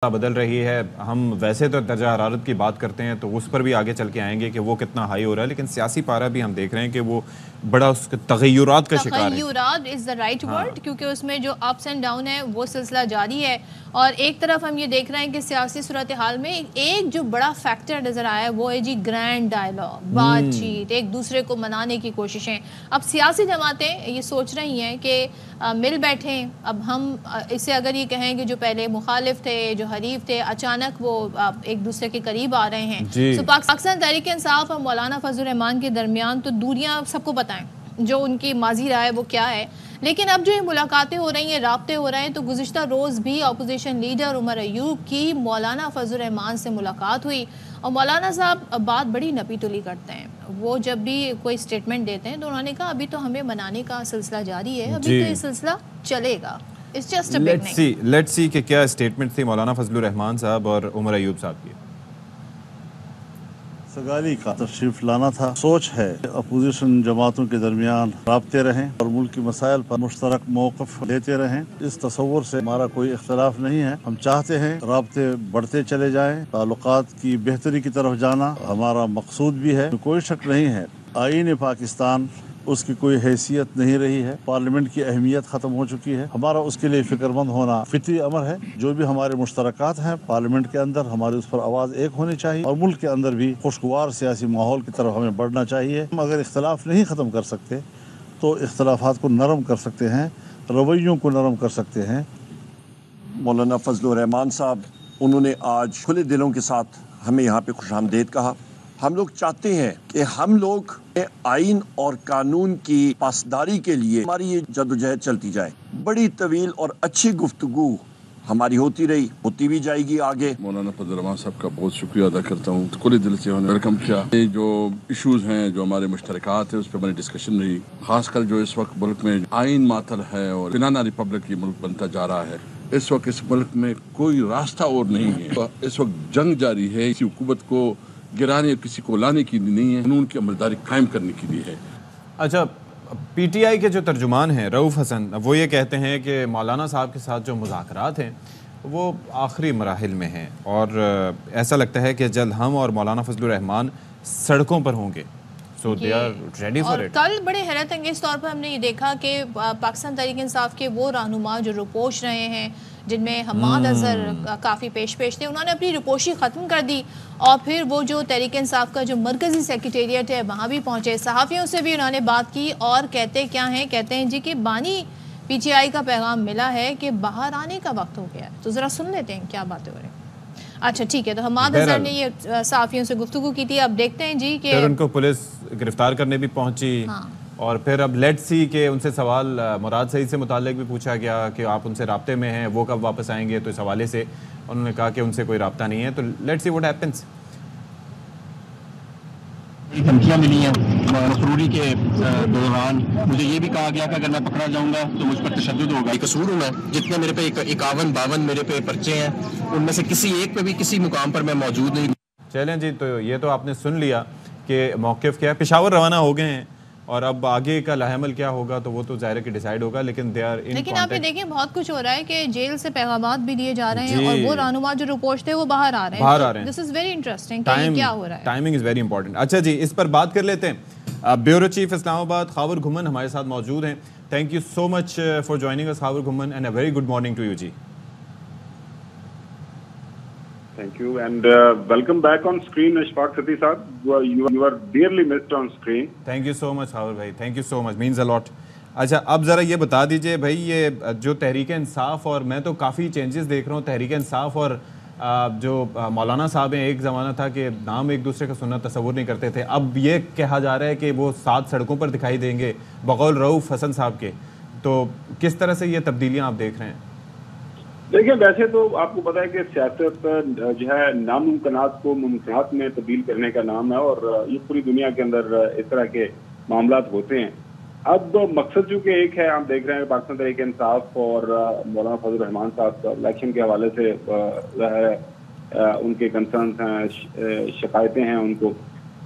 بدل رہی ہے. ہم ویسے تو درجہ حرارت کی بات کرتے ہیں تو اس پر بھی آگے چل کے آئیں گے کہ وہ کتنا ہائی ہو رہا ہے, لیکن سیاسی پارہ بھی ہم دیکھ رہے ہیں کہ وہ بڑا اس کے تغیرات کا شکار ہے. تغیرات از دا رائٹ ورڈ, کیونکہ اس میں جو اپس اینڈ ڈاؤن ہے وہ سلسلہ جاری ہے. اور ایک طرف ہم یہ دیکھ رہے ہیں کہ سیاسی صورتحال میں ایک جو بڑا فیکٹر نظر آیا ہے وہ ہے جی گرینڈ ڈائیلاگ, بات چیت, ایک دوسرے کو منانے کی کوششیں. اب سیاسی جماعتیں یہ سوچ رہی ہیں کہ مل بیٹھیں. اب ہم اسے اگر یہ کہیں کہ جو پہلے مخالف تھے, جو حریف تھے, اچانک وہ ایک دوسرے کے قریب آ رہے ہیں. تو پاکستان تحریک انصاف اور مولانا فضل الرحمان کے درمیان تو دوریاں سب کو پتہ ہیں جو ان کی ماضی رہا ہے وہ کیا ہے, لیکن اب جو یہ ملاقاتیں ہو رہی ہیں, رابطے ہو رہے ہیں, تو گزشتہ روز بھی اپوزیشن لیڈر عمر ایوب کی مولانا فضل الرحمان سے ملاقات ہوئی اور مولانا صاحب بات بڑی نپی تلی کرتے ہیں. وہ جب بھی کوئی سٹیٹمنٹ دیتے ہیں تو انہوں نے کہا ابھی تو ہمیں منانے کا سلسلہ جاری ہے, ابھی تو یہ سلسلہ چلے گا. لیٹس سی کہ کیا سٹیٹمنٹ تھی مولانا فضل الرحمان صاحب اور عمر ایوب صاحب کی. سگالی کا تشریف لانا تھا. سوچ ہے اپوزیشن جماعتوں کے درمیان رابطے رہیں اور ملکی مسائل پر مشترک موقف لیتے رہیں. اس تصور سے ہمارا کوئی اختلاف نہیں ہے. ہم چاہتے ہیں رابطے بڑھتے چلے جائیں, تعلقات کی بہتری کی طرف جانا ہمارا مقصود بھی ہے. کوئی شک نہیں ہے آئین پاکستان اس کی کوئی حیثیت نہیں رہی ہے, پارلیمنٹ کی اہمیت ختم ہو چکی ہے. ہمارا اس کے لیے فکر مند ہونا فطری امر ہے. جو بھی ہمارے مشترکات ہیں پارلیمنٹ کے اندر ہماری اس پر آواز ایک ہونی چاہیے, اور ملک کے اندر بھی خوشگوار سیاسی ماحول کی طرف ہمیں بڑھنا چاہیے. ہم اگر اختلاف نہیں ختم کر سکتے تو اختلافات کو نرم کر سکتے ہیں, رویوں کو نرم کر سکتے ہیں. مولانا فضل الرحمان صاحب انہوں نے آج کھلے دلوں کے ساتھ ہمیں یہاں پہ خوش آمدید کہا. ہم لوگ چاہتے ہیں کہ ہم لوگ آئین اور قانون کی پاسداری کے لیے ہماری یہ جدوجہد چلتی جائے. بڑی طویل اور اچھی گفتگو ہماری ہوتی رہی, ہوتی بھی جائے گی آگے. مولانا فضل الرحمان صاحب کا بہت شکریہ ادا کرتا ہوں, کھلے دل سے انہوں نے ویلکم کیا. یہ جو ایشوز ہیں, جو ہمارے مشترکات ہیں, اس پہ ہماری ڈسکشن رہی. خاص کر جو اس وقت ملک میں آئین معطل ہے اور بنانا ریپبلک یہ ملک بنتا جا رہا ہے, اس وقت اس ملک میں کوئی راستہ اور نہیں ہے. اس وقت جنگ جاری ہے, کسی حکومت کو گرانے کسی کو لانے کی نہیں ہے, قانون کی عملداری قائم کرنے کے لیے ہے. اچھا, پی ٹی آئی کے جو ترجمان ہیں رؤف حسن, وہ یہ کہتے ہیں کہ مولانا صاحب کے ساتھ جو مذاکرات ہیں وہ آخری مراحل میں ہیں, اور ایسا لگتا ہے کہ جلد ہم اور مولانا فضل الرحمان سڑکوں پر ہوں گے. So they are ready for it. کل بڑے حیرت انگیز طور پر ہم نے یہ دیکھا کہ پاکستان تحریک انصاف کے وہ رہنما جو رپوش رہے ہیں, جن میں حماد اظہر کافی پیش تھے, انہوں نے اپنی رپوشی ختم کر دی اور پھر وہ جو تحریک انصاف کا جو مرکزی سیکریٹریٹ ہے وہاں بھی پہنچے. صحافیوں سے بھی انہوں نے بات کی اور کہتے کیا ہیں, کہتے ہیں جی کہ بانی پی ٹی آئی کا پیغام ملا ہے کہ باہر آنے کا وقت ہو گیا ہے. تو ذرا سن لیتے ہیں کیا باتیں ہو رہی ہیں. اچھا ٹھیک ہے, تو حماد اظہر نے یہ صحافیوں سے گفتگو کی تھی. اب دیکھتے ہیں جی کہ پھر ان کو پولیس گرفتار کرنے بھی پہنچی, اور پھر اب لیٹ سی کہ ان سے سوال مراد سعید سے متعلق بھی پوچھا گیا کہ آپ ان سے رابطے میں ہیں, وہ کب واپس آئیں گے. تو اس حوالے سے انہوں نے کہا کہ ان سے کوئی رابطہ نہیں ہے. تو لیٹ سی واٹ ہیپنس. دھمکیاں ملی ہیں مسروری کے دوران. مجھے یہ بھی کہا گیا کہ اگر میں پکڑا جاؤں گا تو مجھ پر تشدد ہوگا. قصور ہوں میں, جتنے میرے پہ 51-52 میرے پہ پرچے ہیں, ان میں سے کسی ایک پہ بھی کسی مقام پر میں موجود نہیں. چلیں جی, تو یہ تو آپ نے سن لیا کہ موقف کیا ہے. پشاور روانہ ہو گئے ہیں, اور اب آگے کا لاہ عمل کیا ہوگا تو وہ تو ظاہر ہے کہ ڈیسائیڈ ہوگا. لیکن آپ یہ دیکھیں بہت کچھ ہو رہا ہے کہ جیل سے پیغامات بھی دیے جا رہے ہیں, اور وہ رہنما جو رپوش تھے وہ باہر آ رہے ہیں. دس از ویری انٹرسٹنگ کہ یہ کیا ہو رہا ہے. Timing is very important. اچھا جی, اس پر بات کر لیتے ہیں. بیورو چیف اسلام آباد خاور گھمن ہمارے ساتھ موجود ہیں. Thank you so much for joining اس Khawar Ghumman, and a very good morning to you جی. Thank you and welcome back on screen, Ishfaq Sati sahab. You are dearly missed on screen. Thank you so much Khawar بھائی, thank you so much, means a lot. اچھا, اب ذرا یہ بتا دیجئے بھائی, یہ جو تحریک انصاف, اور میں تو کافی چینجز دیکھ رہا ہوں تحریک انصاف اور جو مولانا صاحب ہیں, ایک زمانہ تھا کہ نام ایک دوسرے کا سننا تصور نہیں کرتے تھے, اب یہ کہا جا رہا ہے کہ وہ ساتھ سڑکوں پر دکھائی دیں گے بقول رؤف حسن صاحب کے. تو کس طرح سے یہ تبدیلیاں آپ دیکھ رہے ہیں؟ دیکھیں, ویسے تو آپ کو پتا ہے کہ سیاست جو ہے ناممکنات کو ممکنات میں تبدیل کرنے کا نام ہے, اور یہ پوری دنیا کے اندر اس طرح کے معاملات ہوتے ہیں. اب مقصد چونکہ ایک ہے, ہم دیکھ رہے ہیں پاکستان تحریک انصاف اور مولانا فضل الرحمان صاحب الیکشن کے حوالے سے ان کے کنسرنس ہیں, شکایتیں ہیں ان کو.